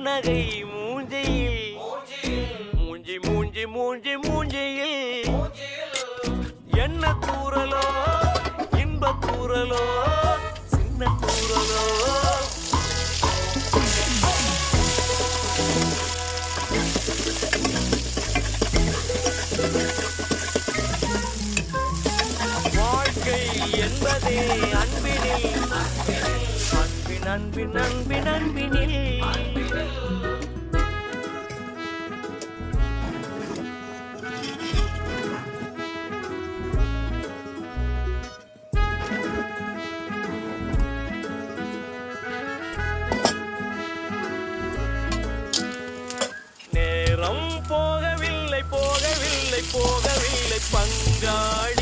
புன்னகை மூஞ்சியில் மூஞ்சி மூஞ்சி மூஞ்சி மூஞ்சியில் என்ன தூரலோ இன்ப தூரலோ சின்ன தூரலோ வாழ்க்கை என்பதே அன்பினில் அன்பின் அன்பின் அன்பின் அன்பினில் நேரம் போகவில்லை போகவில்லை போகவில்லை பங்காளி